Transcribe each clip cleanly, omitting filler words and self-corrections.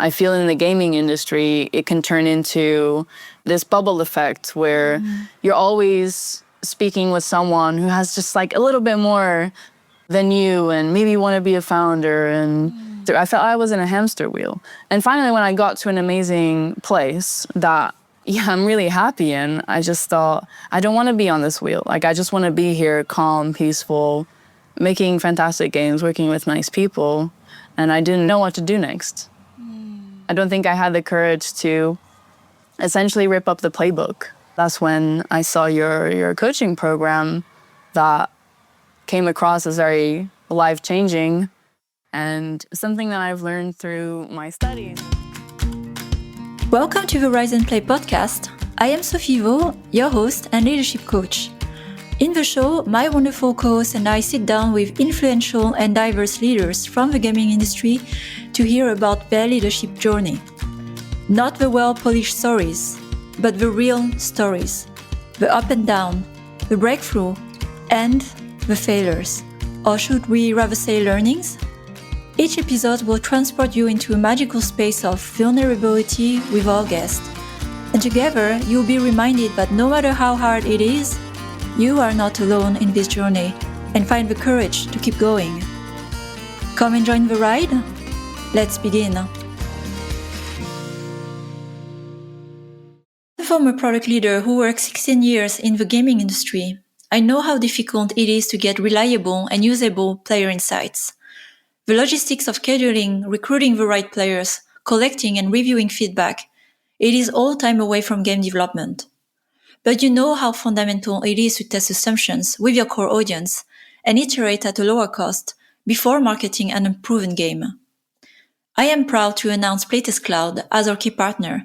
I feel in the gaming industry, it can turn into this bubble effect where you're always speaking with someone who has just like a little bit more than you, and maybe you want to be a founder. And I felt I was in a hamster wheel. And finally, when I got to an amazing place that, I'm really happy in, I just thought, I don't want to be on this wheel. Like, I just want to be here, calm, peaceful, making fantastic games, working with nice people. And I didn't know what to do next. I don't think I had the courage to essentially rip up the playbook. That's when I saw your coaching program that came across as very life-changing and something that I've learned through my studies. Welcome to the Rise and Play podcast. I am Sophie, your host and leadership coach. In the show, my wonderful co-host and I sit down with influential and diverse leaders from the gaming industry to hear about their leadership journey. Not the well-polished stories, but the real stories. The up and down, the breakthrough, and the failures. Or should we rather say learnings? Each episode will transport you into a magical space of vulnerability with our guests. And together, you'll be reminded that no matter how hard it is, you are not alone in this journey, and find the courage to keep going. Come and join the ride. Let's begin. A former product leader who worked 16 years in the gaming industry, I know how difficult it is to get reliable and usable player insights. The logistics of scheduling, recruiting the right players, collecting and reviewing feedback, it is all time away from game development. But you know how fundamental it is to test assumptions with your core audience and iterate at a lower cost before marketing an unproven game. I am proud to announce Playtest Cloud as our key partner,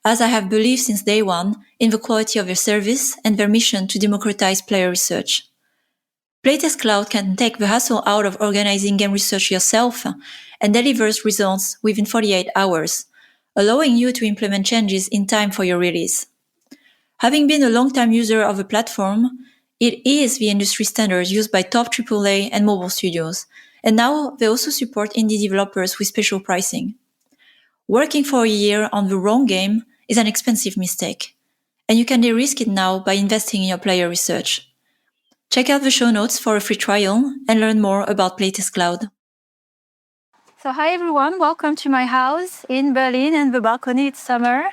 as I have believed since day one in the quality of their service and their mission to democratize player research. Playtest Cloud can take the hassle out of organizing game research yourself and delivers results within 48 hours, allowing you to implement changes in time for your release. Having been a long-time user of the platform, it is the industry standard used by top AAA and mobile studios, and now they also support indie developers with special pricing. Working for a year on the wrong game is an expensive mistake, and you can de-risk it now by investing in your player research. Check out the show notes for a free trial and learn more about Playtest Cloud. So hi everyone, welcome to my house in Berlin and the balcony. It's summer.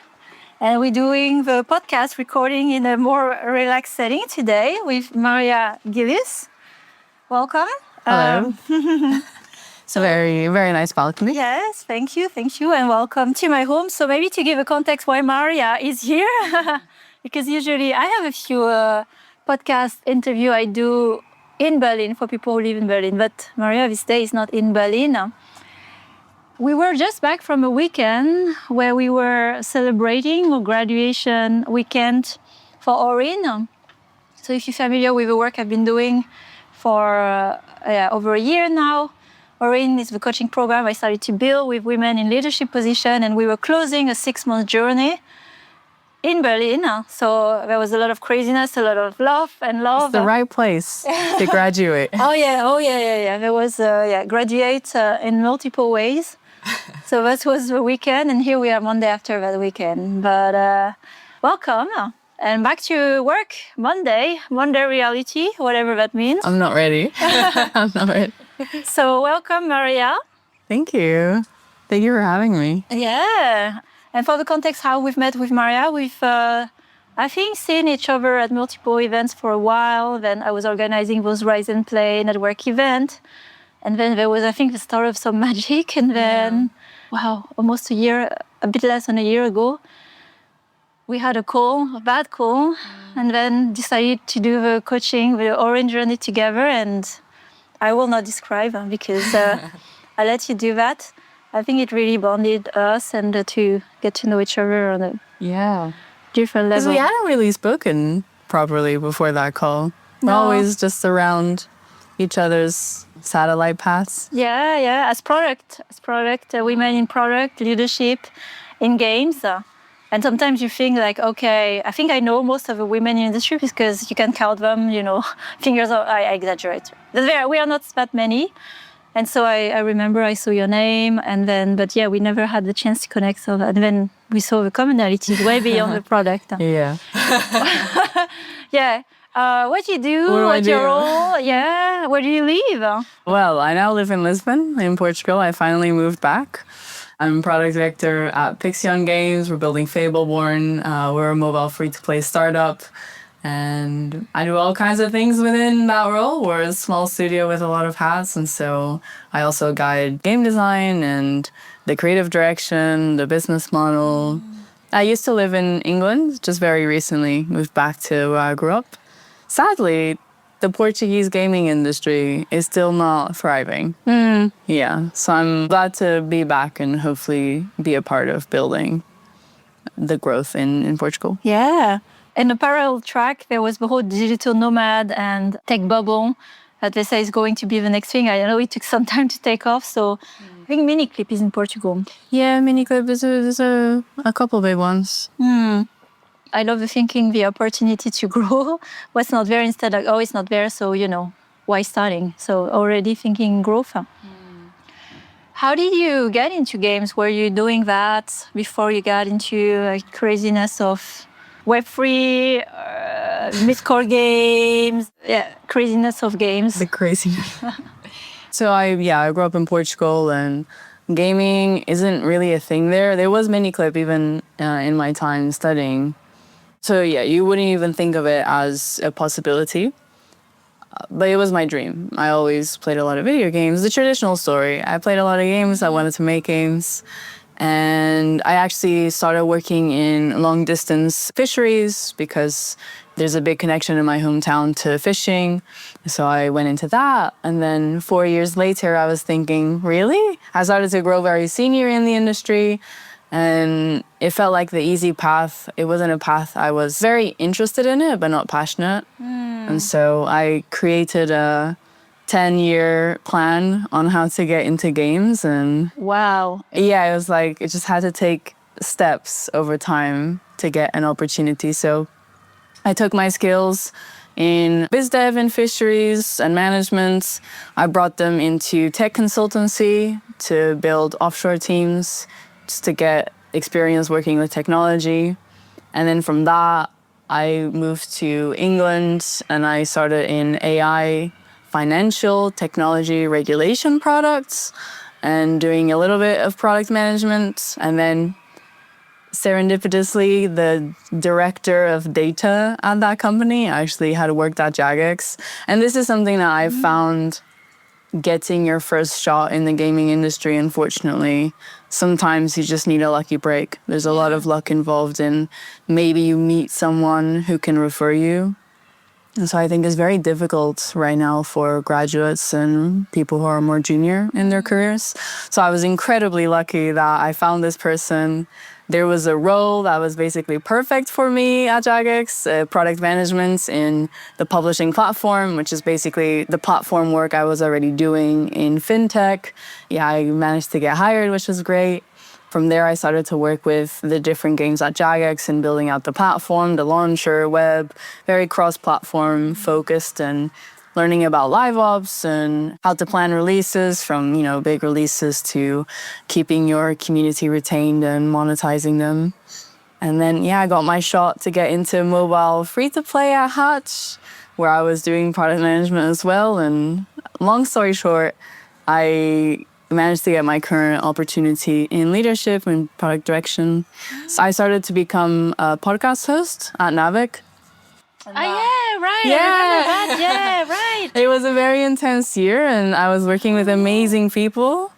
And we're doing the podcast recording in a more relaxed setting today with Maria Gillies. Welcome. Hello. It's a very, very nice balcony. Yes, thank you, and welcome to my home. So maybe to give a context why Maria is here, because usually I have a few podcast interview I do in Berlin for people who live in Berlin, but Maria this day is not in Berlin. We were just back from a weekend where we were celebrating a graduation weekend for Orin. So if you're familiar with the work I've been doing for over a year now, Orin is the coaching program I started to build with women in leadership position, and we were closing a 6-month journey in Berlin. So there was a lot of craziness, a lot of love. It's the right place to graduate. Oh yeah. There was graduate in multiple ways. So that was the weekend, and here we are Monday after that weekend. But welcome, and back to work Monday reality, whatever that means. I'm not ready. I'm not ready. So welcome, Maria. Thank you. Thank you for having me. Yeah. And for the context how we've met with Maria, we've, I think, seen each other at multiple events for a while. Then I was organizing those Rise and Play network event. And then there was, I think, the start of some magic. And then, almost a bit less than a year ago, we had a bad call, and then decided to do the coaching, the Orange journey together. And I will not describe because I'll let you do that. I think it really bonded us and to get to know each other on a different level. Because we hadn't really spoken properly before that call. We're always just around each other's satellite paths. Yeah. As product, women in product, leadership, in games. And sometimes you think like, okay, I think I know most of the women in the industry because you can count them, fingers, I exaggerate. We are not that many. And so I remember I saw your name, and then, but yeah, we never had the chance to connect. So, and then we saw the commonalities way beyond the product. Yeah. Yeah. What do you do? What do I What's your do? role? Yeah. Where do you live? Well, I now live in Lisbon, in Portugal. I finally moved back. I'm product director at Pixion Games. We're building Fableborn. We're a mobile free-to-play startup. And I do all kinds of things within that role. We're a small studio with a lot of hats. And so I also guide game design and the creative direction, the business model. I used to live in England, just very recently moved back to where I grew up. Sadly, the Portuguese gaming industry is still not thriving. Yeah, so I'm glad to be back and hopefully be a part of building the growth in Portugal. Yeah. In a parallel track, there was the whole digital nomad and tech bubble that they say is going to be the next thing. I know it took some time to take off. So I think Miniclip is in Portugal. Yeah, Miniclip is a couple big ones. I love the thinking, the opportunity to grow. What's not there instead of, oh, it's not there. So, why starting? So already thinking growth. How did you get into games? Were you doing that before you got into craziness of Web3, mid-core games? Yeah, craziness of games. The craziness. So I grew up in Portugal and gaming isn't really a thing there. There was Miniclip even in my time studying. So yeah, you wouldn't even think of it as a possibility. But it was my dream. I always played a lot of video games. The traditional story. I played a lot of games. I wanted to make games. And I actually started working in long-distance fisheries because there's a big connection in my hometown to fishing. So I went into that. And then 4 years later, I was thinking, really? I started to grow very senior in the industry. And it felt like the easy path. It wasn't a path I was very interested in it, but not passionate. And so I created a 10-year plan on how to get into games. And Wow. yeah, it was like, it just had to take steps over time to get an opportunity. So I took my skills in biz dev and fisheries and management. I brought them into tech consultancy to build offshore teams, just to get experience working with technology. And then from that, I moved to England and I started in AI, financial, technology, regulation products, and doing a little bit of product management. And then serendipitously, the director of data at that company actually had worked at Jagex. And this is something that I found getting your first shot in the gaming industry, unfortunately. Sometimes you just need a lucky break. There's a lot of luck involved in maybe you meet someone who can refer you. And so I think it's very difficult right now for graduates and people who are more junior in their careers. So I was incredibly lucky that I found this person. There was a role that was basically perfect for me at Jagex, product management in the publishing platform, which is basically the platform work I was already doing in fintech. Yeah, I managed to get hired, which was great. From there, I started to work with the different games at Jagex and building out the platform, the launcher, web, very cross-platform focused, and learning about live ops and how to plan releases from, big releases to keeping your community retained and monetizing them. And then, I got my shot to get into mobile free-to-play at Hutch, where I was doing product management as well. And long story short, I managed to get my current opportunity in leadership and product direction. So I started to become a podcast host at Navic. Yeah, right. Yeah. I remember that. Yeah, right. It was a very intense year and I was working with amazing people.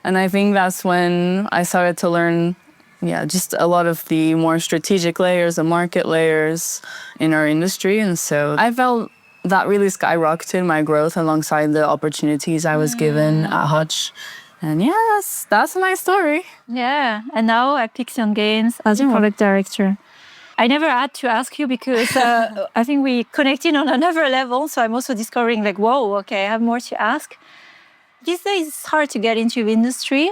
And I think that's when I started to learn, just a lot of the more strategic layers, the market layers in our industry. And so I felt that really skyrocketed my growth alongside the opportunities I was given at Hutch. And that's my story. Yeah, and now at Pixion Games as a product director. I never had to ask you because I think we connected on another level. So I'm also discovering whoa, okay, I have more to ask. These days it's hard to get into the industry.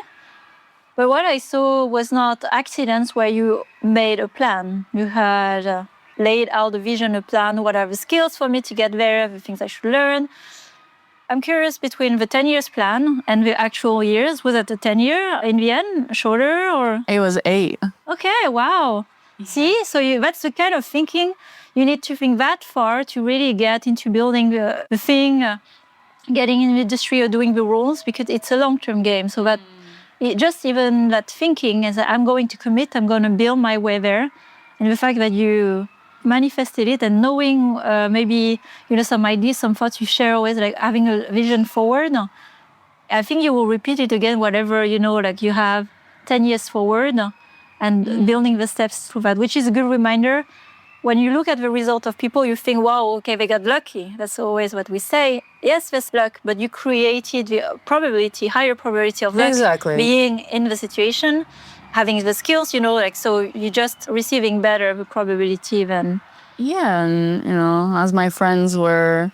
But what I saw was not accidents where you made a plan. You had laid out a vision, a plan, what are the skills for me to get there, the things I should learn. I'm curious, between the 10 years plan and the actual years, was it a 10-year in the end, shorter, or? It was 8. Okay, wow. See, so that's the kind of thinking you need to think that far to really get into building the thing, getting in the industry or doing the rules, because it's a long-term game. So that just even that thinking is that I'm going to commit, I'm going to build my way there. And the fact that you manifested it and knowing maybe, some ideas, some thoughts you share always, like having a vision forward, I think you will repeat it again, whatever, like you have 10 years forward and building the steps through that, which is a good reminder. When you look at the result of people, you think, wow, okay, they got lucky. That's always what we say. Yes, there's luck, but you created the higher probability of luck being in the situation, having the skills, so you're just receiving better the probability than... Yeah, and, as my friends were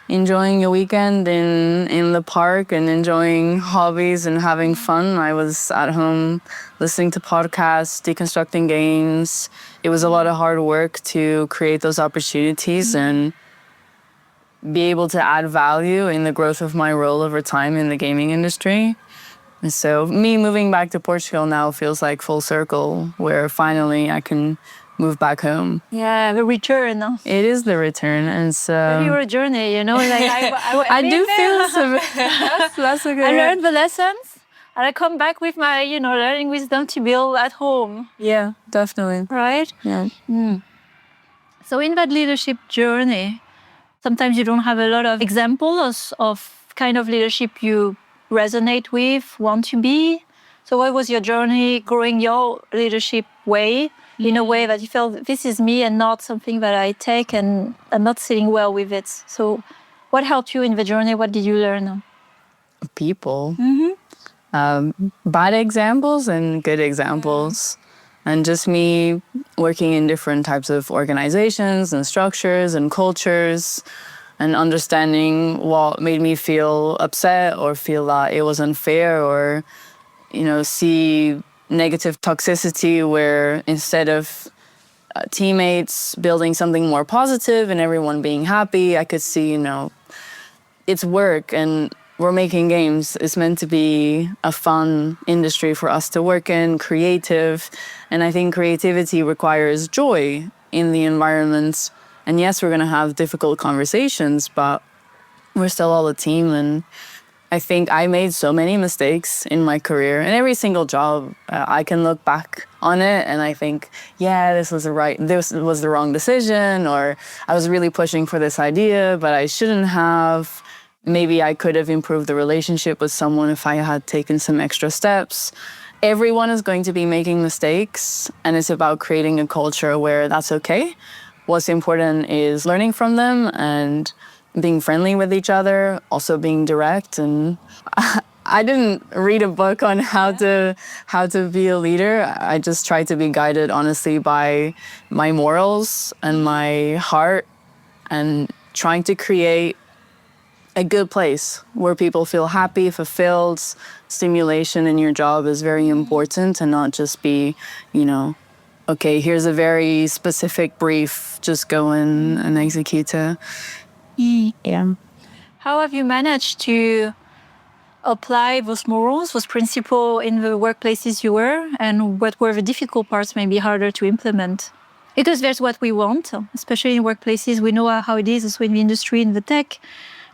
enjoying a weekend in the park and enjoying hobbies and having fun, I was at home listening to podcasts, deconstructing games. It was a lot of hard work to create those opportunities and be able to add value in the growth of my role over time in the gaming industry. And so me moving back to Portugal now feels like full circle, where finally I can move back home. Yeah, the return. It is the return, and so your journey, like I do feel so. That's okay. I learned the lessons, and I come back with my, learning wisdom to build at home. Yeah, definitely. Right? Yeah. So in that leadership journey, sometimes you don't have a lot of examples of kind of leadership you resonate with, want to be. So what was your journey growing your leadership way in a way that you felt this is me and not something that I take and I'm not sitting well with it? So what helped you in the journey? What did you learn? People. Bad examples and good examples. And just me working in different types of organizations and structures and cultures and understanding what made me feel upset or feel that it was unfair or, see negative toxicity where instead of teammates building something more positive and everyone being happy, I could see, it's work and we're making games. It's meant to be a fun industry for us to work in, creative. And I think creativity requires joy in the environment. And yes, we're going to have difficult conversations, but we're still all a team. And I think I made so many mistakes in my career. And every single job, I can look back on it and I think, yeah, this was the wrong decision, or I was really pushing for this idea, but I shouldn't have. Maybe I could have improved the relationship with someone if I had taken some extra steps. Everyone is going to be making mistakes, and it's about creating a culture where that's okay. What's important is learning from them and being friendly with each other, also being direct. And I didn't read a book on how to be a leader. I just tried to be guided, honestly, by my morals and my heart and trying to create a good place where people feel happy, fulfilled. Stimulation in your job is very important, and not just be, okay, here's a very specific brief, just go in and execute it. Yeah. How have you managed to apply those morals, those principles in the workplaces you were, and what were the difficult parts, maybe harder to implement? Because there's what we want, especially in workplaces. We know how it is also in the industry, in the tech.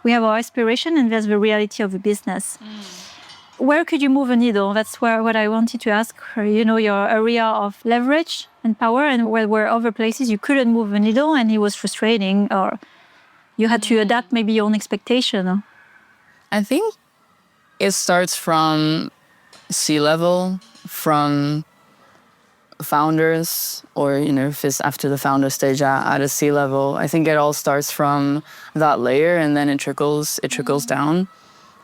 We have our aspiration, and there's the reality of the business. Where could you move a needle? That's what I wanted to ask. Your area of leverage and power, and where were other places you couldn't move a needle, and it was frustrating, or you had to adapt maybe your own expectation. I think it starts from C-level, from founders, or if it's after the founder stage at a C-level. I think it all starts from that layer, and then it trickles down.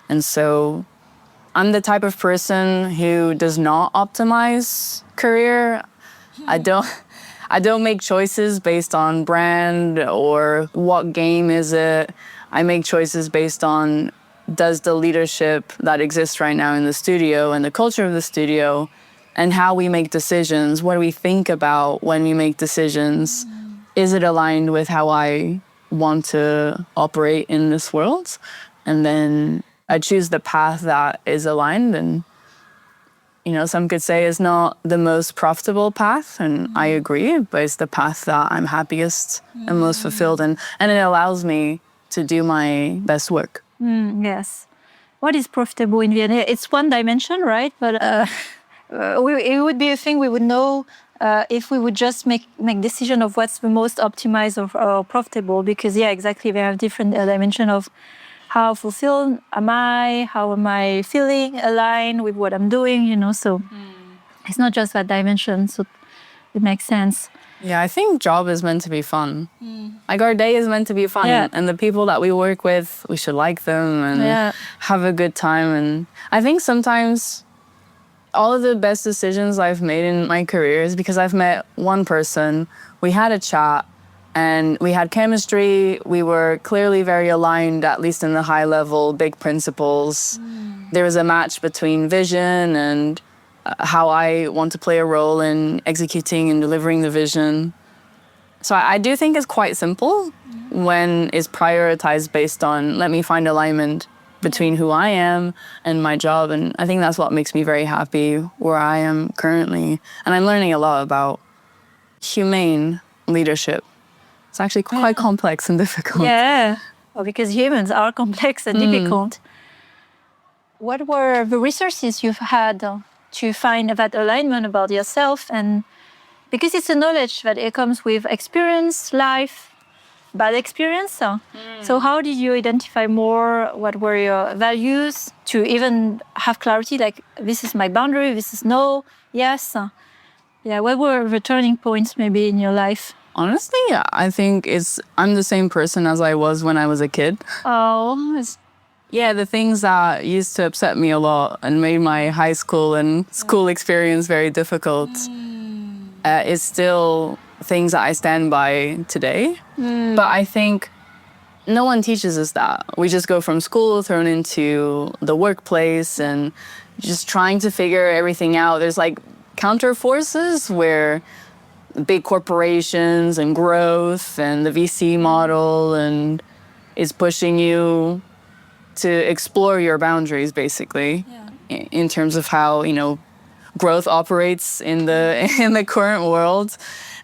And so I'm the type of person who does not optimize career. I don't make choices based on brand or what game is it. I make choices based on, does the leadership that exists right now in the studio and the culture of the studio and how we make decisions, what do we think about when we make decisions, is it aligned with how I want to operate in this world? and then I choose the path that is aligned. And some could say it's not the most profitable path, and I agree, but it's the path that I'm happiest and most fulfilled in, and it allows me to do my best work. Yes. What is profitable in Vienna? It's one dimension, right? But it would be a thing we would know if we would just make decision of what's the most optimized or profitable. Because exactly, they have different dimension of how fulfilled am I, how am I feeling, aligned with what I'm doing. So it's not just that dimension. So it makes sense. Yeah, I think job is meant to be fun. Like our day is meant to be fun. Yeah. And the people that we work with, we should like them and have a good time. And I think sometimes all of the best decisions I've made in my career is because I've met one person, we had a chat, and we had chemistry. We were clearly very aligned, at least in the high level, big principles. There was a match between vision and how I want to play a role in executing and delivering the vision. So I do think it's quite simple when it's prioritized based on, let me find alignment between who I am and my job. And I think that's what makes me very happy where I am currently. And I'm learning a lot about humane leadership. It's actually quite complex and difficult. Yeah, well, because humans are complex and difficult. What were the resources you've had to find that alignment about yourself? And because it's a knowledge that it comes with experience, life, bad experience. So how did you identify more what were your values to even have clarity, like this is my boundary, this is no, yes? What were the turning points maybe in your life? Honestly, I think I'm the same person as I was when I was a kid. The things that used to upset me a lot and made my high school and school experience very difficult is still things that I stand by today. But I think no one teaches us that. We just go from school thrown into the workplace and just trying to figure everything out. There's like counter forces where big corporations and growth and the VC model and is pushing you to explore your boundaries, basically, in terms of how growth operates in the current world.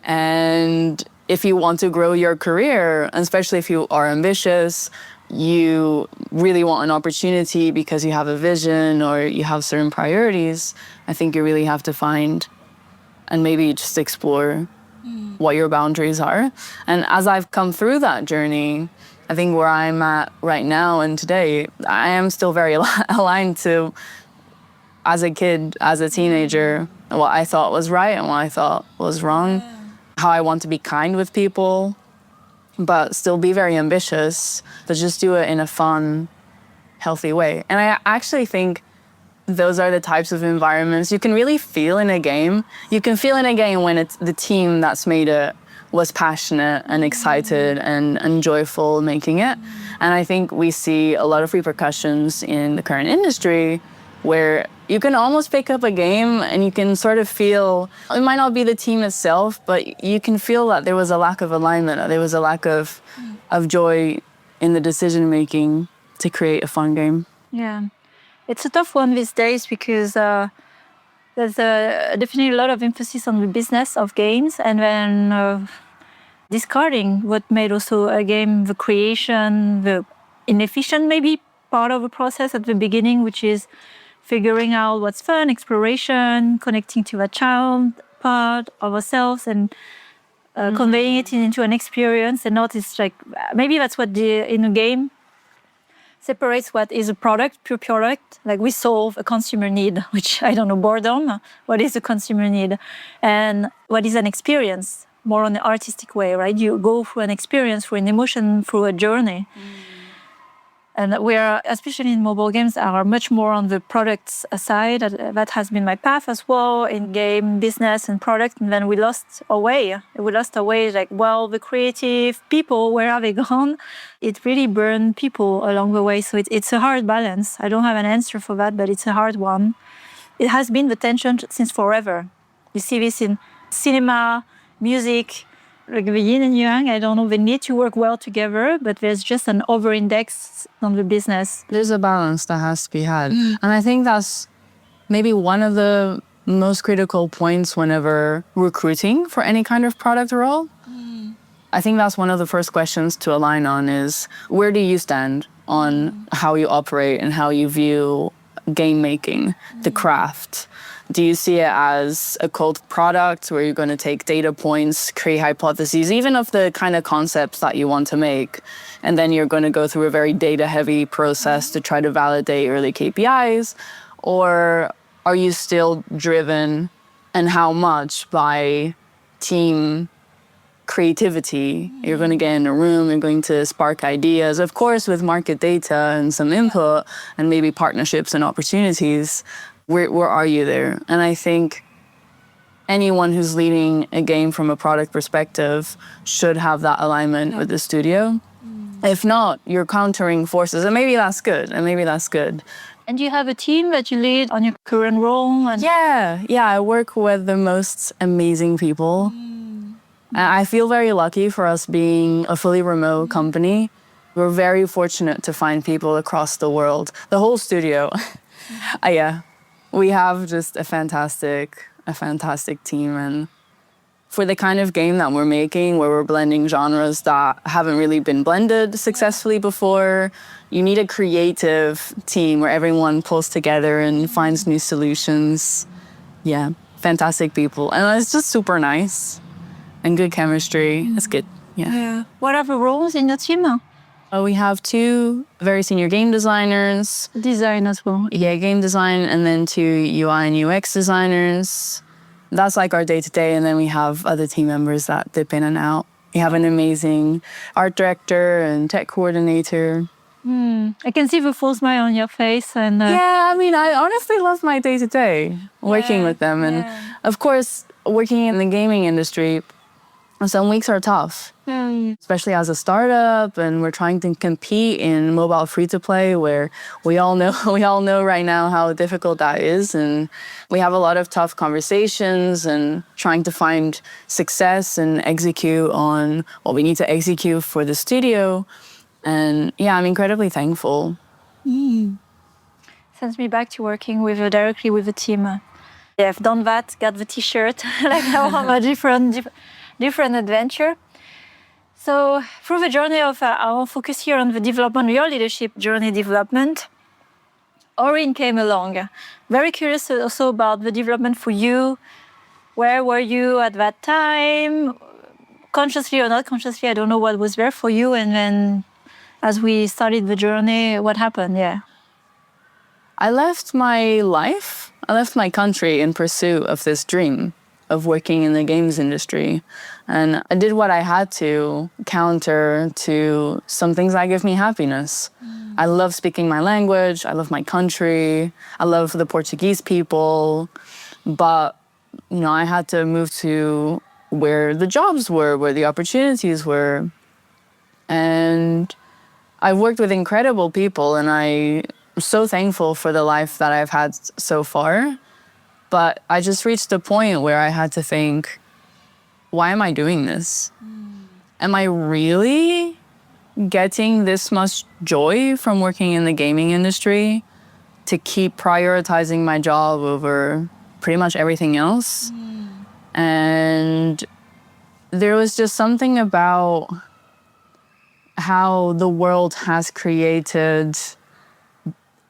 And if you want to grow your career, especially if you are ambitious, you really want an opportunity because you have a vision or you have certain priorities, I think you really have to find and maybe just explore what your boundaries are. And as I've come through that journey, I think where I'm at right now and today, I am still very aligned to, as a kid, as a teenager, what I thought was right and what I thought was wrong. How I want to be kind with people, but still be very ambitious, but just do it in a fun, healthy way. And I actually think those are the types of environments you can really feel in a game. You can feel in a game when it's the team that's made it was passionate and excited and joyful making it. And I think we see a lot of repercussions in the current industry where you can almost pick up a game and you can sort of feel, it might not be the team itself, but you can feel that there was a lack of alignment, that there was a lack of joy in the decision making to create a fun game. Yeah. It's a tough one these days because there's definitely a lot of emphasis on the business of games and then discarding what made also a game, the creation, the inefficient maybe part of the process at the beginning, which is figuring out what's fun, exploration, connecting to that child part of ourselves and conveying it into an experience and not it's like, maybe that's what in a game separates what is a product, pure product, like we solve a consumer need, which I don't know, boredom, what is a consumer need, and what is an experience, more on the artistic way, right? You go through an experience, through an emotion, through a journey. And we are, especially in mobile games, are much more on the products side. That has been my path as well in game business and product. And then we lost our way. We lost our way, like, well, the creative people, where are they gone? It really burned people along the way. So it's a hard balance. I don't have an answer for that, but it's a hard one. It has been the tension since forever. You see this in cinema, music, like the yin and yang. I don't know, they need to work well together, but there's just an over-index on the business. There's a balance that has to be had. And I think that's maybe one of the most critical points whenever recruiting for any kind of product role. I think that's one of the first questions to align on is, where do you stand on how you operate and how you view game making, the craft? Do you see it as a cold product where you're going to take data points, create hypotheses, even of the kind of concepts that you want to make, and then you're going to go through a very data-heavy process to try to validate early KPIs? Or are you still driven, and how much, by team creativity? You're going to get in a room, you're going to spark ideas, of course, with market data and some input and maybe partnerships and opportunities. Where are you there? And I think anyone who's leading a game from a product perspective should have that alignment with the studio. If not, you're countering forces, and maybe that's good, And do you have a team that you lead on your current role? And Yeah, I work with the most amazing people. And I feel very lucky for us being a fully remote company. We're very fortunate to find people across the world. The whole studio. We have just a fantastic team. And for the kind of game that we're making, where we're blending genres that haven't really been blended successfully before, you need a creative team where everyone pulls together and finds new solutions. Yeah, fantastic people. And it's just super nice and good chemistry. It's good. Yeah. What are the roles in your team? We have 2 very senior game designers. Design as well. Yeah, game design, and then 2 UI and UX designers. That's like our day-to-day, and then we have other team members that dip in and out. We have an amazing art director and tech coordinator. I can see the full smile on your face. And Yeah, I mean, I honestly love my day-to-day working with them. And of course, working in the gaming industry, some weeks are tough, especially as a startup, and we're trying to compete in mobile free-to-play, where we all know right now how difficult that is, and we have a lot of tough conversations and trying to find success and execute on what we need to execute for the studio. And yeah, I'm incredibly thankful. Sends me back to working with directly with the team. I've done that, got the T-shirt, like now I'm a different adventure. So through the journey of our focus here on the development, your leadership journey development, Orin came along. Very curious also about the development for you. Where were you at that time? Consciously or not consciously, I don't know what was there for you. And then as we started the journey, what happened? I left my life, I left my country in pursuit of this dream of working in the games industry. And I did what I had to counter to some things that give me happiness. I love speaking my language, I love my country, I love the Portuguese people, but I had to move to where the jobs were, where the opportunities were. And I've worked with incredible people, and I'm so thankful for the life that I've had so far. But I just reached a point where I had to think, why am I doing this? Am I really getting this much joy from working in the gaming industry to keep prioritizing my job over pretty much everything else? And there was just something about how the world has created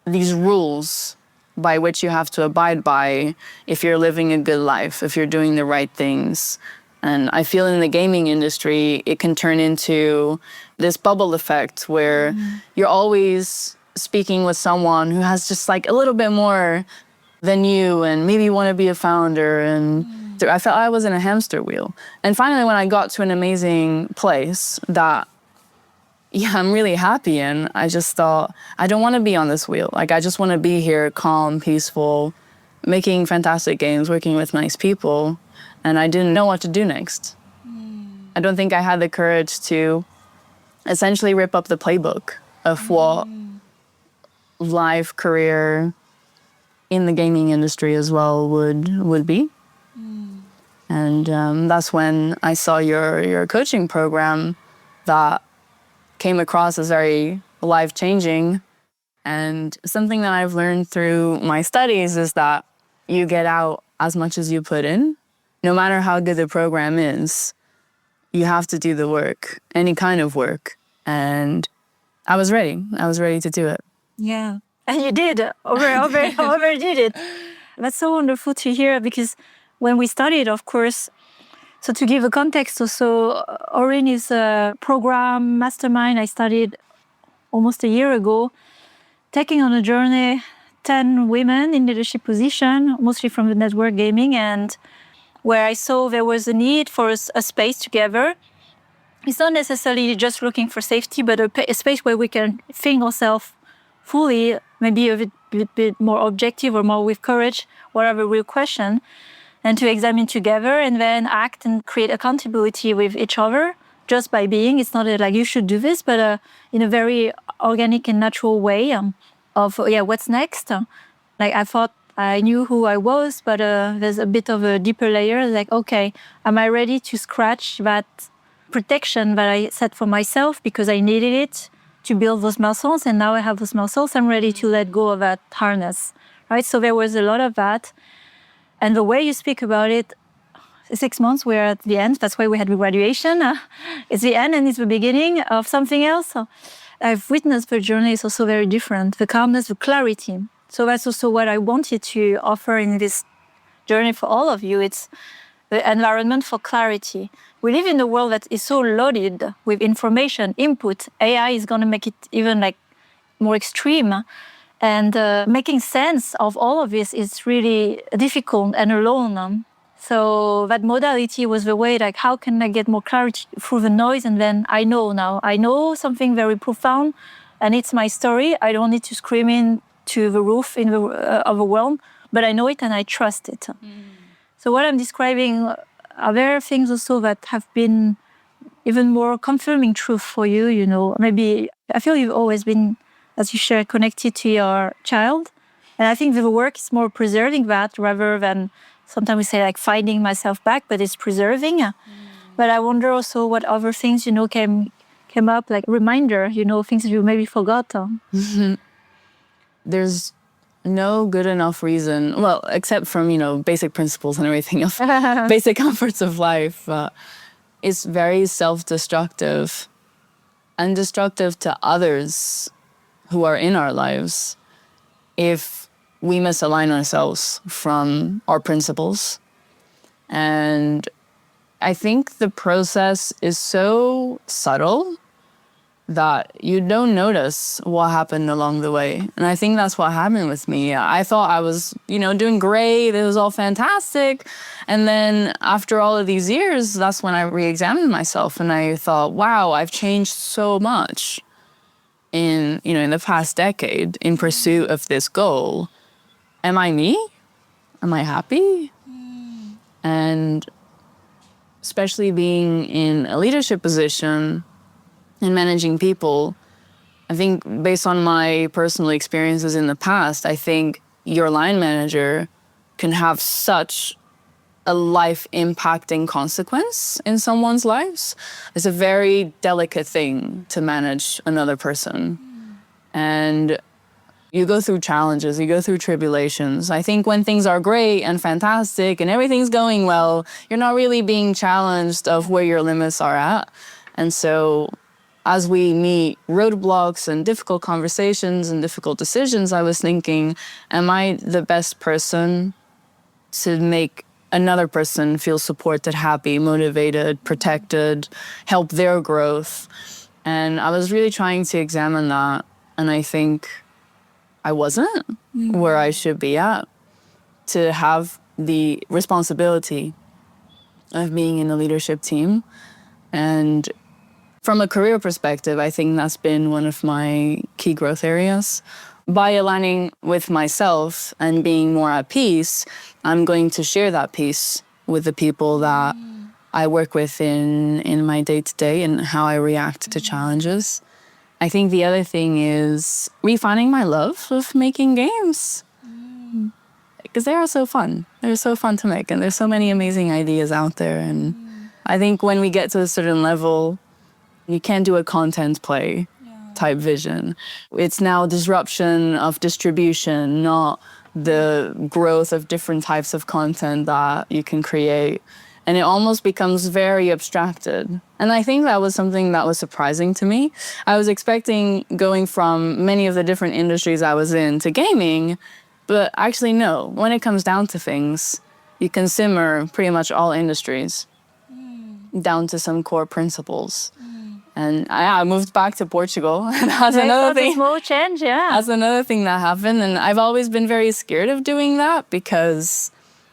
these rules by which you have to abide by if you're living a good life, if you're doing the right things. And I feel in the gaming industry, it can turn into this bubble effect where you're always speaking with someone who has just like a little bit more than you, and maybe you want to be a founder. And I felt I was in a hamster wheel. And finally, when I got to an amazing place that I'm really happy in, I just thought, I don't want to be on this wheel. Like, I just want to be here, calm, peaceful, making fantastic games, working with nice people. And I didn't know what to do next. I don't think I had the courage to essentially rip up the playbook of what life, career in the gaming industry as well would be. And that's when I saw your coaching program that came across as very life-changing. And something that I've learned through my studies is that you get out as much as you put in. No matter how good the program is, you have to do the work, any kind of work. And I was ready. I was ready to do it. Yeah. And you did, overdid it. That's so wonderful to hear, because when we studied, of course, so to give a context also, Orin is a program mastermind I studied almost a year ago, taking on a journey 10 women in leadership position, mostly from the network gaming, and where I saw there was a need for a space together. It's not necessarily just looking for safety, but a space where we can think ourselves fully, maybe a bit more objective or more with courage, whatever real question, and to examine together and then act and create accountability with each other just by being. It's not like you should do this, but in a very organic and natural way of what's next. Like I thought I knew who I was, but there's a bit of a deeper layer. Like, okay, am I ready to scratch that protection that I set for myself because I needed it to build those muscles, and now I have those muscles, I'm ready to let go of that harness, right? So there was a lot of that. And the way you speak about it, 6 months, we're at the end. That's why we had the graduation. It's the end and it's the beginning of something else. I've witnessed the journey is also very different. The calmness, the clarity. So that's also what I wanted to offer in this journey for all of you. It's the environment for clarity. We live in a world that is so loaded with information, input. AI is going to make it even like more extreme. And making sense of all of this is really difficult and alone. So that modality was the way, like, how can I get more clarity through the noise? And then I know now. I know something very profound, and it's my story. I don't need to scream into the roof of the world, but I know it and I trust it. So what I'm describing are there things also that have been even more confirming truth for you, you know? Maybe I feel you've always been, as you share, connected to your child. And I think the work is more preserving that rather than, sometimes we say like finding myself back, but it's preserving. But I wonder also what other things, you know, came up, like reminder, you know, things you maybe forgot. There's no good enough reason, well, except from, you know, basic principles and everything else, basic comforts of life. It's very self-destructive and destructive to others who are in our lives if we misalign ourselves from our principles. And I think the process is so subtle that you don't notice what happened along the way. And I think that's what happened with me. I thought I was, you know, doing great. It was all fantastic. And then after all of these years, that's when I re-examined myself and I thought, wow, I've changed so much in the past decade in pursuit of this goal. Am I me? Am I happy? And especially being in a leadership position and managing people, I think based on my personal experiences in the past, I think your line manager can have such a life-impacting consequence in someone's lives. It's a very delicate thing to manage another person. And you go through challenges, you go through tribulations. I think when things are great and fantastic and everything's going well, you're not really being challenged of where your limits are at. And so as we meet roadblocks and difficult conversations and difficult decisions, I was thinking, am I the best person to make another person feel supported, happy, motivated, protected, help their growth? And I was really trying to examine that. And I think I wasn't where I should be at to have the responsibility of being in a leadership team. And from a career perspective, I think that's been one of my key growth areas. By aligning with myself and being more at peace, I'm going to share that peace with the people that I work with in my day-to-day and how I react to challenges. I think the other thing is refining my love of making games. because they are so fun. They're so fun to make, and there's so many amazing ideas out there. And I think when we get to a certain level, you can't do a content play type vision. It's now disruption of distribution, not the growth of different types of content that you can create. And it almost becomes very abstracted. And I think that was something that was surprising to me. I was expecting going from many of the different industries I was in to gaming, but actually no. When it comes down to things, you can simmer pretty much all industries down to some core principles. And I moved back to Portugal. And that's another thing. A small change, yeah. That's another thing that happened. And I've always been very scared of doing that because,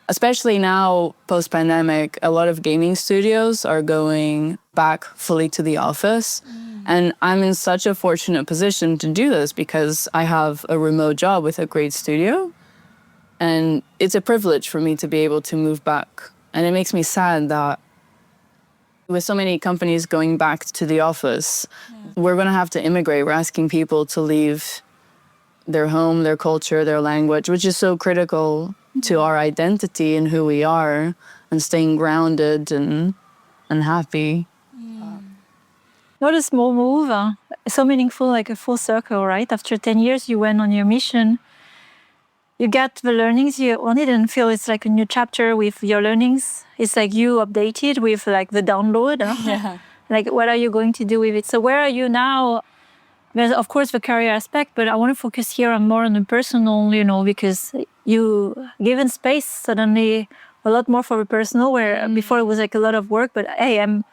especially now, post-pandemic, a lot of gaming studios are going back fully to the office. And I'm in such a fortunate position to do this because I have a remote job with a great studio. And it's a privilege for me to be able to move back. And it makes me sad that with so many companies going back to the office, we're going to have to immigrate. We're asking people to leave their home, their culture, their language, which is so critical to our identity and who we are, and staying grounded and happy. Not a small move, so meaningful, like a full circle, right? After 10 years, you went on your mission. You get the learnings you wanted and feel it's like a new chapter with your learnings. It's like you updated with like the download. Yeah. Like, what are you going to do with it? So where are you now? There's, of course, the career aspect, but I want to focus here on more on the personal, because you given space suddenly a lot more for the personal, where before it was like a lot of work, but hey, I'm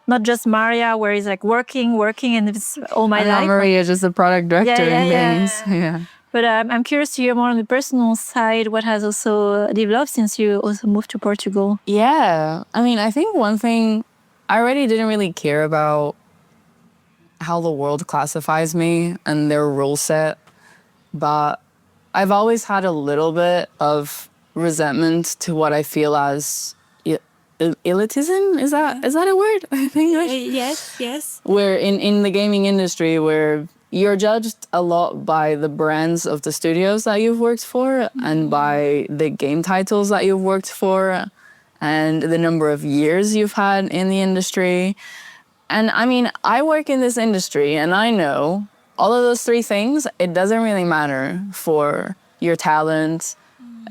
not just Maria, where it's like working, and it's all my life. Maria is just the product director and things. Yeah. But I'm curious to hear more on the personal side, what has also developed since you also moved to Portugal. Yeah. I mean, I think one thing, I already didn't really care about how the world classifies me and their rule set, but I've always had a little bit of resentment to what I feel as elitism. Is that a word? I think. Yes. Where in the gaming industry, where you're judged a lot by the brands of the studios that you've worked for and by the game titles that you've worked for and the number of years you've had in the industry. And I mean, I work in this industry and I know all of those three things, it doesn't really matter for your talent,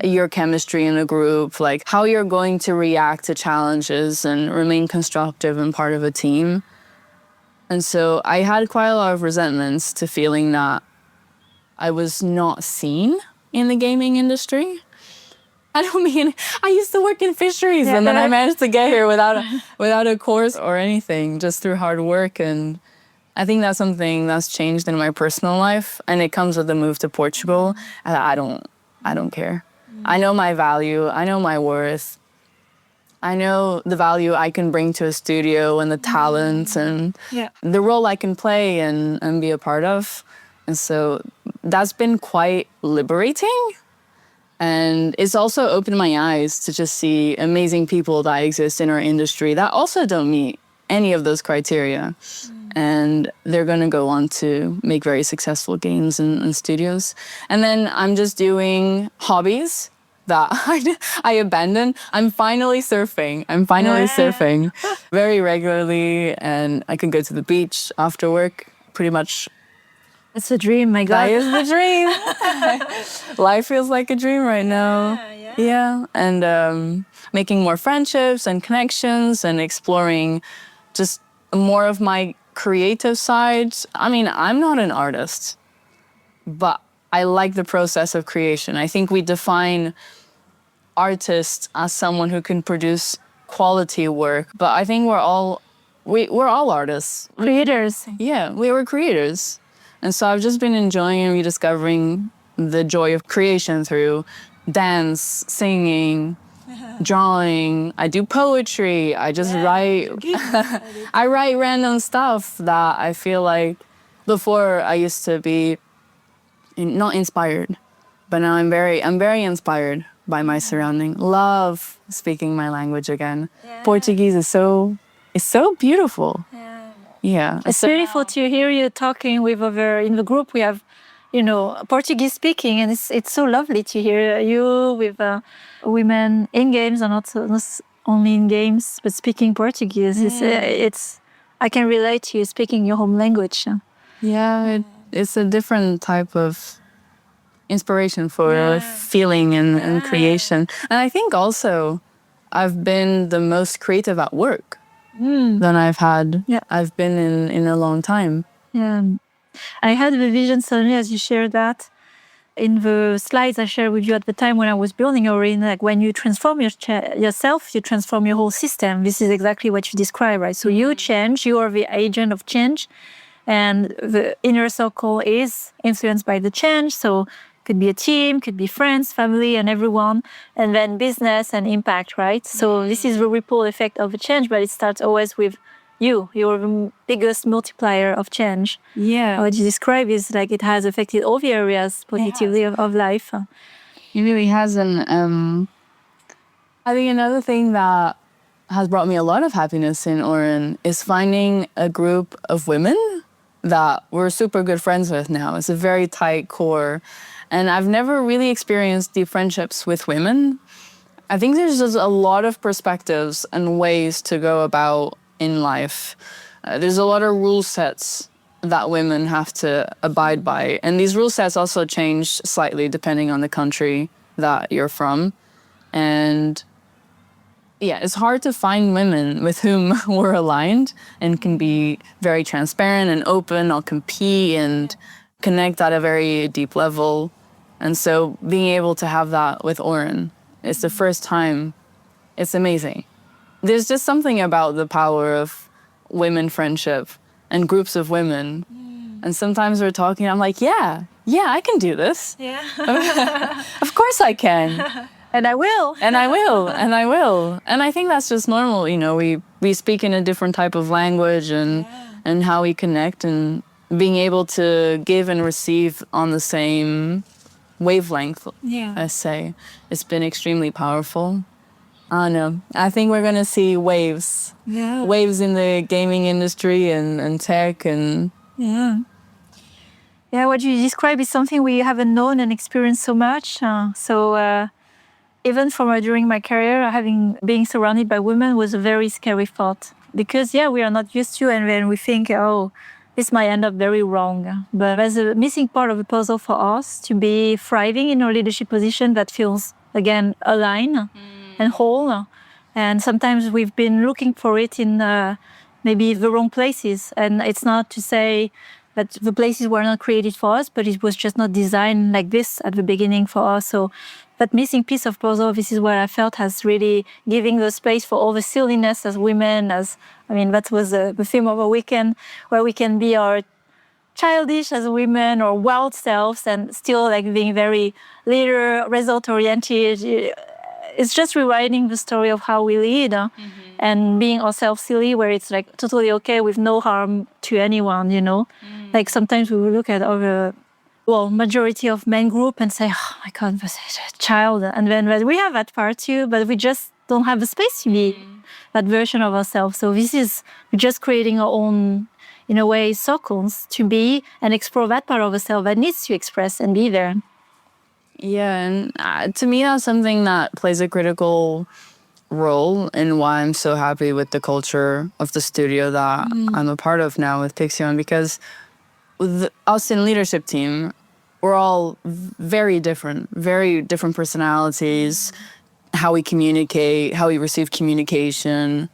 your chemistry in a group, like how you're going to react to challenges and remain constructive and part of a team. And so I had quite a lot of resentments to feeling that I was not seen in the gaming industry. I don't mean, I used to work in fisheries and then I managed to get here without a course or anything, just through hard work. And I think that's something that's changed in my personal life. And it comes with the move to Portugal. And I don't care. I know my value. I know my worth. I know the value I can bring to a studio and the talents and the role I can play and be a part of. And so that's been quite liberating. And it's also opened my eyes to just see amazing people that exist in our industry that also don't meet any of those criteria. And they're going to go on to make very successful games and studios. And then I'm just doing hobbies that I abandoned. I'm finally surfing. Surfing very regularly, and I can go to the beach after work pretty much. It's a dream, my God. That is the dream. Life feels like a dream right now. Yeah. And making more friendships and connections and exploring just more of my creative side. I mean, I'm not an artist, but I like the process of creation. I think we define artists as someone who can produce quality work, but I think we're all artists. Creators. Yeah, we were creators. And so I've just been enjoying and rediscovering the joy of creation through dance, singing, drawing. I do poetry. I just write. I write random stuff that I feel like before I used to be not inspired, but now I'm very inspired by my surrounding. Love speaking my language again. Portuguese is so beautiful. Yeah. It's beautiful to hear you talking with in the group we have Portuguese speaking, and it's so lovely to hear you with women in games, and not only in games, but speaking Portuguese. It's I can relate to you speaking your home language. Yeah, it's a different type of inspiration for feeling and creation. And I think also I've been the most creative at work than I've been in a long time. Yeah. I had the vision suddenly as you shared that in the slides I shared with you at the time when I was building Orin, like when you transform yourself, you transform your whole system. This is exactly what you describe, right? So you change, you are the agent of change, and the inner circle is influenced by the change. So could be a team, could be friends, family, and everyone, and then business and impact, right? So this is the ripple effect of a change, but it starts always with you. You're the biggest multiplier of change. Yeah. What you describe is like it has affected all the areas positively of life. It really has. And I think another thing that has brought me a lot of happiness in Oren is finding a group of women that we're super good friends with now. It's a very tight core. And I've never really experienced deep friendships with women. I think there's just a lot of perspectives and ways to go about in life. There's a lot of rule sets that women have to abide by. And these rule sets also change slightly depending on the country that you're from. And yeah, it's hard to find women with whom we're aligned and can be very transparent and open, or compete and connect at a very deep level. And so being able to have that with Oren, it's the first time. It's amazing. There's just something about the power of women friendship and groups of women. And sometimes we're talking, I'm like, yeah, I can do this. Yeah. Of course I can. And I will. And I will. And I think that's just normal. We speak in a different type of language and how we connect, and being able to give and receive on the same wavelength, I say. It's been extremely powerful. I don't know. I think we're going to see waves. Yeah. Waves in the gaming industry and tech and... Yeah, what you describe is something we haven't known and experienced so much. Even during my career, being surrounded by women was a very scary thought. Because, we are not used to, and then we think, oh, this might end up very wrong. But there's a missing part of the puzzle for us to be thriving in a leadership position that feels, again, aligned and whole. And sometimes we've been looking for it in maybe the wrong places. And it's not to say that the places were not created for us, but it was just not designed like this at the beginning for us. So that missing piece of puzzle, this is what I felt has really giving the space for all the silliness as women. That was the theme of a weekend, where we can be our childish as women or wild selves and still like being very leader, result oriented. It's just rewriting the story of how we lead and being ourselves silly, where it's like totally okay with no harm to anyone, Like sometimes we will look at our majority of men group and say, oh my God, was a child. And then we have that part too, but we just don't have the space to be that version of ourselves. So we're just creating our own, in a way, circles to be and explore that part of ourselves that needs to express and be there. Yeah, and to me, that's something that plays a critical role in why I'm so happy with the culture of the studio that I'm a part of now with Pixion, because with us in leadership team, we're all very different personalities, how we communicate, how we receive communication,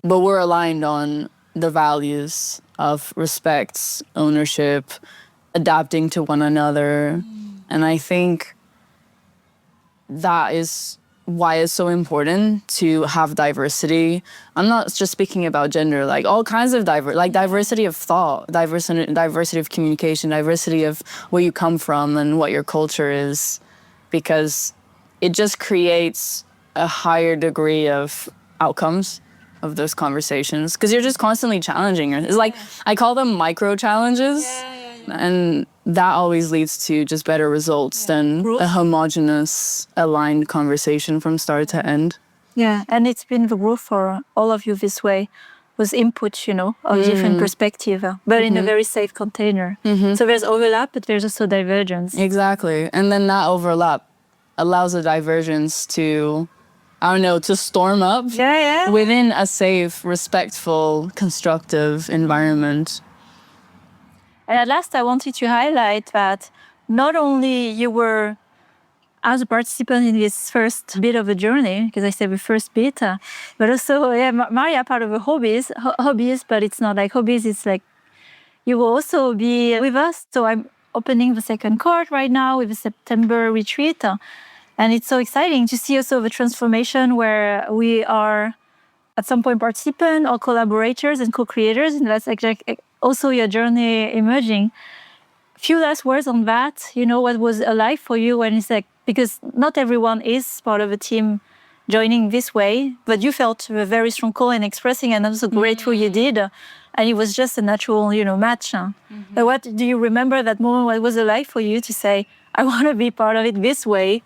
but we're aligned on the values of respect, ownership, adapting to one another. And I think that is why it's so important to have diversity. I'm not just speaking about gender, like all kinds of diversity of thought, diversity of communication, diversity of where you come from and what your culture is, because it just creates a higher degree of outcomes of those conversations, because you're just constantly challenging. It's like, I call them micro challenges. And that always leads to just better results than a homogenous, aligned conversation from start to end. Yeah, and it's been the growth for all of you this way, was input, of different perspective, but in a very safe container. So there's overlap, but there's also divergence. Exactly. And then that overlap allows the divergence to, to storm up within a safe, respectful, constructive environment. And at last, I wanted to highlight that not only you were as a participant in this first bit of a journey, because I said the first bit, but also, Maria, part of the hobbies, but it's not like hobbies, it's like you will also be with us. So I'm opening the second cohort right now with a September retreat. And it's so exciting to see also the transformation where we are at some point participants or collaborators and co-creators. And that's like also your journey emerging. Few last words on that. What was alive for you when it's like, because not everyone is part of a team joining this way, but you felt a very strong call in expressing, and I'm so grateful you did. And it was just a natural, match. But what do you remember that moment? What was alive for you to say, I want to be part of it this way?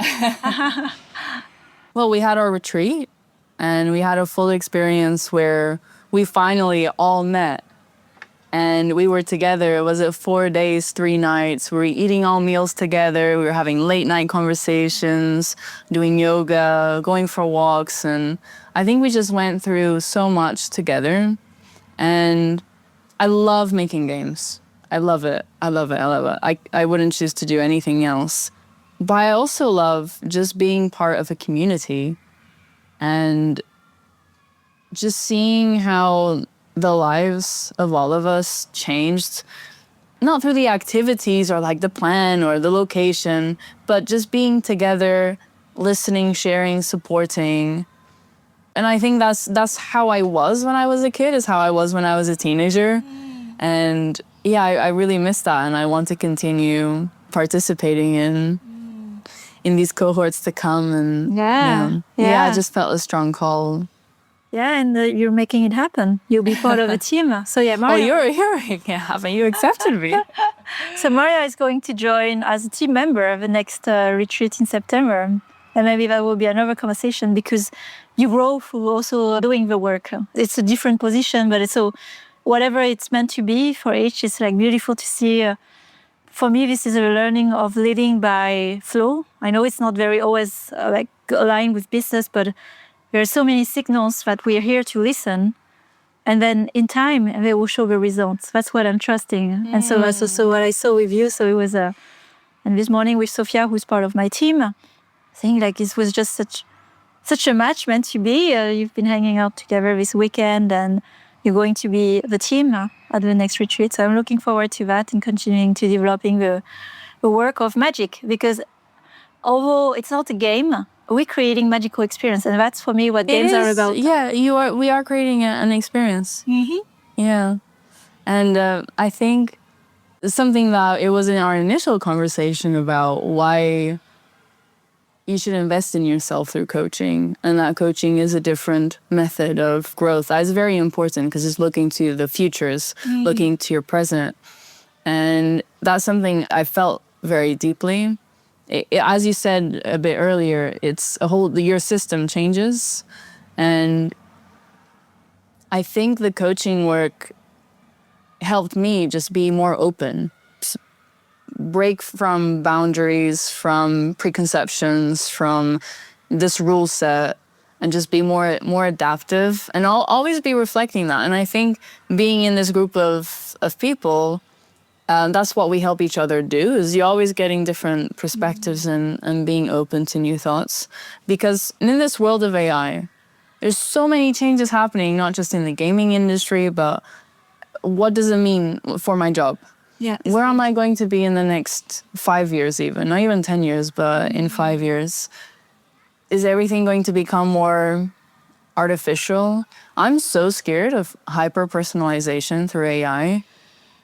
Well, we had our retreat and we had a full experience where we finally all met. And we were together. Was it 4 days, 3 nights? We were eating all meals together. We were having late night conversations, doing yoga, going for walks. And I think we just went through so much together. And I love making games. I love it. I love it. I love it. I wouldn't choose to do anything else. But I also love just being part of a community and just seeing how the lives of all of us changed, not through the activities or like the plan or the location, but just being together, listening, sharing, supporting. And I think that's how I was when I was a kid, is how I was when I was a teenager. And I really miss that, and I want to continue participating in these cohorts to come. And I just felt a strong call. Yeah, and you're making it happen. You'll be part of a team. So Maria. Oh, you're making it happen. You accepted me. So Maria is going to join as a team member of the next retreat in September. And maybe that will be another conversation, because you grow through also doing the work. It's a different position, but it's so whatever it's meant to be for each, it's like beautiful to see. For me, this is a learning of leading by flow. I know it's not very always like aligned with business, but there are so many signals that we are here to listen, and then in time they will show the results. That's what I'm trusting. And so that's also what I saw with you. So it was and this morning with Sophia, who's part of my team, I think like this was just such a match meant to be. You've been hanging out together this weekend, and you're going to be the team at the next retreat. So I'm looking forward to that and continuing to developing the work of magic, because although it's not a game, we're creating magical experience, and that's for me what games are about. Yeah, we are creating an experience. Yeah, and I think something that it was in our initial conversation about why you should invest in yourself through coaching, and that coaching is a different method of growth. That is very important, because it's looking to the futures, looking to your present, and that's something I felt very deeply. As you said a bit earlier, it's your system changes. And I think the coaching work helped me just be more open, break from boundaries, from preconceptions, from this rule set, and just be more adaptive. And I'll always be reflecting that. And I think being in this group of people, that's what we help each other do, is you're always getting different perspectives and being open to new thoughts. Because in this world of AI, there's so many changes happening, not just in the gaming industry, but what does it mean for my job? Yeah. Where am I going to be in the next 5 years even? Not even 10 years, but in 5 years. Is everything going to become more artificial? I'm so scared of hyper-personalization through AI.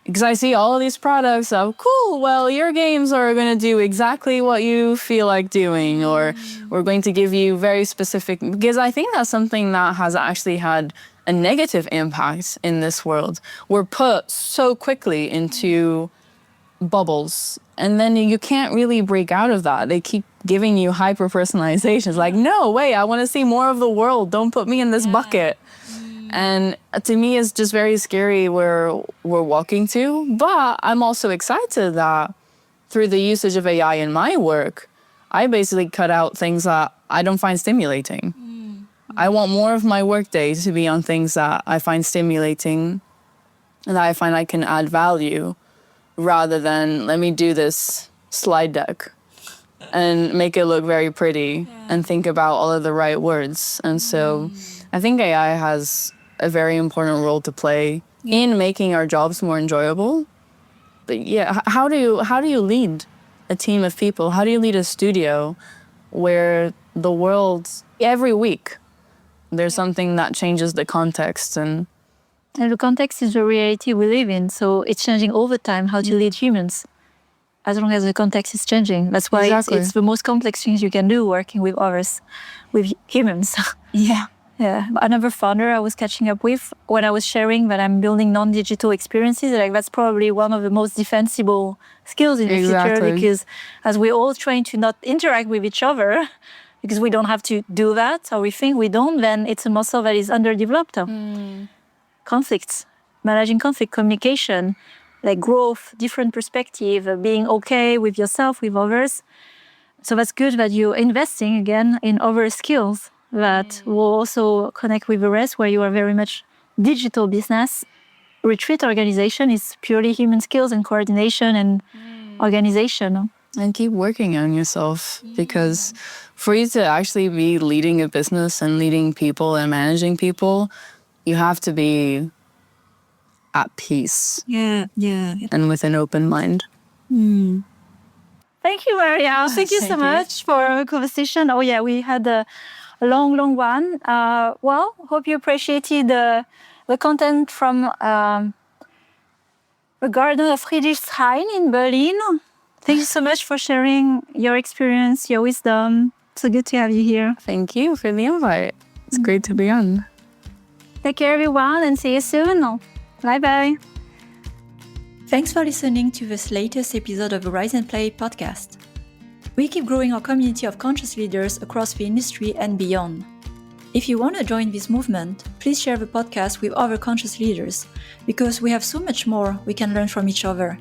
Because I see all of these products of, cool, well, your games are going to do exactly what you feel like doing, or we're going to give you very specific, because I think that's something that has actually had a negative impact in this world. We're put so quickly into bubbles, and then you can't really break out of that. They keep giving you hyper-personalizations, like, no, wait, I want to see more of the world. Don't put me in this bucket. And to me, it's just very scary where we're walking to. But I'm also excited that through the usage of AI in my work, I basically cut out things that I don't find stimulating. I want more of my workday to be on things that I find stimulating and that I find I can add value, rather than let me do this slide deck and make it look very pretty and think about all of the right words. And so I think AI has a very important role to play in making our jobs more enjoyable. But yeah, how do you lead a team of people? How do you lead a studio where the world, every week, there's something that changes the context? And the context is the reality we live in. So it's changing all the time how to lead humans, as long as the context is changing. That's why it's the most complex things you can do, working with others, with humans. Yeah. Yeah. Another founder I was catching up with when I was sharing that I'm building non-digital experiences, like that's probably one of the most defensible skills in the future, because as we're all trying to not interact with each other, because we don't have to do that, or we think we don't, then it's a muscle that is underdeveloped. Conflicts, managing conflict, communication, like growth, different perspective, being okay with yourself, with others. So that's good that you're investing again in other skills that will also connect with the rest, where you are very much digital business. Retreat organization is purely human skills and coordination and organization. And keep working on yourself, because for you to actually be leading a business and leading people and managing people, you have to be at peace. Yeah. And with an open mind. Thank you, Maria. Thank you so much for our conversation. Oh yeah, we had a long one. Well, hope you appreciated the content from the Garden of Friedrichshain in Berlin. Thank you so much for sharing your experience, your wisdom. So good to have you here. Thank you for the invite. It's great to be on. Take care, everyone, and see you soon. Bye-bye. Thanks for listening to this latest episode of the Rise and Play podcast. We keep growing our community of conscious leaders across the industry and beyond. If you want to join this movement, please share the podcast with other conscious leaders, because we have so much more we can learn from each other.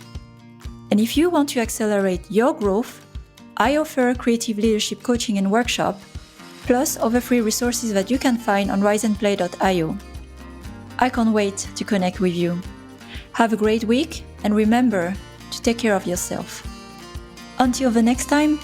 And if you want to accelerate your growth, I offer creative leadership coaching and workshop, plus other free resources that you can find on riseandplay.io. I can't wait to connect with you. Have a great week, and remember to take care of yourself. Until the next time,